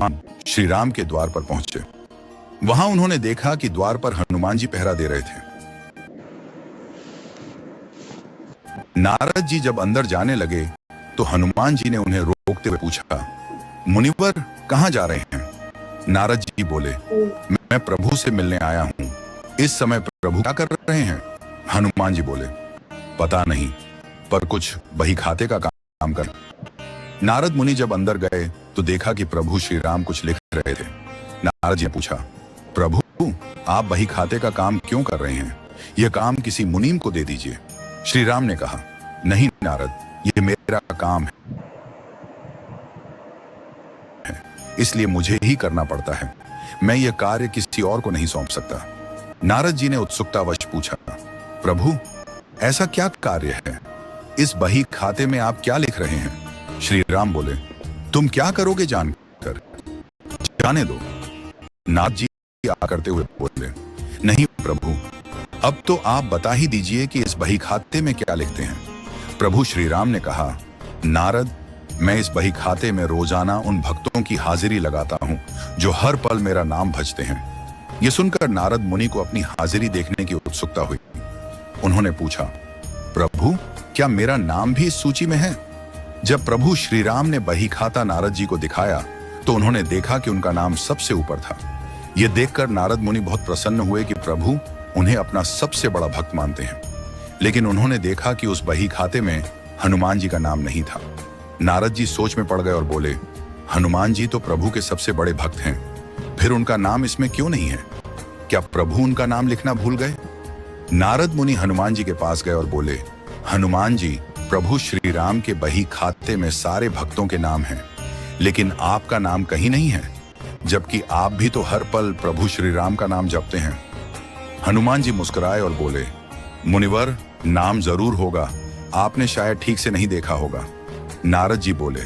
हनुमान श्री राम के द्वार पर पहुंचे। वहां उन्होंने देखा कि द्वार पर हनुमान जी पहरा दे रहे थे। नारद जी जब अंदर जाने लगे तो हनुमान जी ने उन्हें रोकते हुए पूछा, मुनिवर कहां जा रहे हैं? नारद जी बोले, मैं प्रभु से मिलने आया हूं। इस समय प्रभु क्या कर रहे हैं? हनुमान जी बोले, पता नहीं, पर कुछ बही खाते का काम कर। नारद मुनि जब अंदर गए तो देखा कि प्रभु श्री राम कुछ लिख रहे थे। नारद जी ने पूछा, प्रभु आप बही खाते का काम क्यों कर रहे हैं? यह काम किसी मुनीम को दे दीजिए। श्री राम ने कहा, नहीं नारद, यह मेरा काम है, इसलिए मुझे ही करना पड़ता है। मैं यह कार्य किसी और को नहीं सौंप सकता। नारद जी ने उत्सुकतावश पूछा, प्रभु ऐसा क्या कार्य है? इस बही खाते में आप क्या लिख रहे हैं? श्री राम बोले, तुम क्या करोगे जानकर? जाने दो। नारद जी करते हुए बोले, नहीं प्रभु, अब तो आप बता ही दीजिए कि इस बही खाते में क्या लिखते हैं। प्रभु श्री राम ने कहा, नारद, मैं इस बही खाते में रोजाना उन भक्तों की हाजिरी लगाता हूं जो हर पल मेरा नाम भजते हैं। यह सुनकर नारद मुनि को अपनी हाजिरी देखने की उत्सुकता हुई। उन्होंने पूछा, प्रभु क्या मेरा नाम भी इस सूची में है? जब प्रभु श्री राम ने बही खाता नारद जी को दिखाया तो उन्होंने देखा कि उनका नाम सबसे ऊपर था। यह देखकर नारद मुनि बहुत प्रसन्न हुए कि प्रभु उन्हें अपना सबसे बड़ा भक्त मानते हैं। लेकिन उन्होंने देखा कि उस बही खाते में हनुमान जी का नाम नहीं था। नारद जी सोच में पड़ गए और बोले, हनुमान जी तो प्रभु के सबसे बड़े भक्त हैं, फिर उनका नाम इसमें क्यों नहीं है? क्या प्रभु उनका नाम लिखना भूल गए? नारद मुनि हनुमान जी के पास गए और बोले, हनुमान जी, प्रभु श्री राम के बही खाते में सारे भक्तों के नाम हैं, लेकिन आपका नाम कहीं नहीं है, जबकि आप भी तो हर पल प्रभु श्री राम का नाम जपते हैं। हनुमान जी मुस्कुराए और बोले, मुनिवर नाम जरूर होगा, आपने शायद ठीक से नहीं देखा होगा। नारद जी बोले,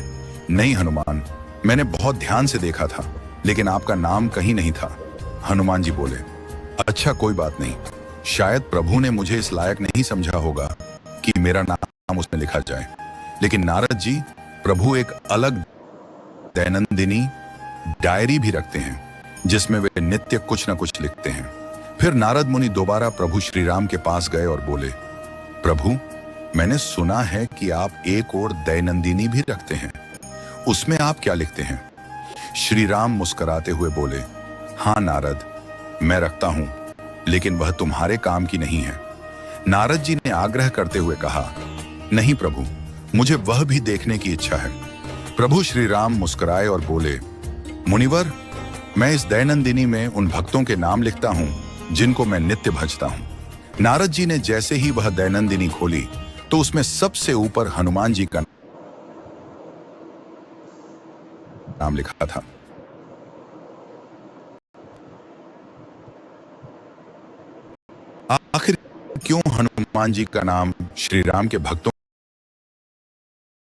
नहीं हनुमान, मैंने बहुत ध्यान से देखा था, लेकिन आपका नाम कहीं नहीं था। हनुमान जी बोले, अच्छा कोई बात नहीं, शायद प्रभु ने मुझे इस लायक नहीं समझा होगा कि मेरा नाम उसमें लिखा जाए। लेकिन नारद जी, प्रभु एक अलग दैनंदिनी डायरी भी रखते हैं जिसमें वे नित्य कुछ न कुछ लिखते हैं। फिर नारद मुनि दोबारा प्रभु श्री राम के पास गए और बोले, प्रभु मैंने सुना है कि आप एक और दैनंदिनी भी रखते हैं, उसमें आप क्या लिखते हैं? श्री राम मुस्कुराते हुए बोले, हाँ नारद, मैं रखता हूं, लेकिन वह तुम्हारे काम की नहीं है। नारद जी ने आग्रह करते हुए कहा, नहीं प्रभु, मुझे वह भी देखने की इच्छा है। प्रभु श्री राम मुस्कुराए और बोले, मुनिवर, मैं इस दैनंदिनी में उन भक्तों के नाम लिखता हूं जिनको मैं नित्य भजता हूं। नारद जी ने जैसे ही वह दैनंदिनी खोली तो उसमें सबसे ऊपर हनुमान जी का नाम लिखा था। आखिर क्यों हनुमान जी का नाम श्री राम के भक्तों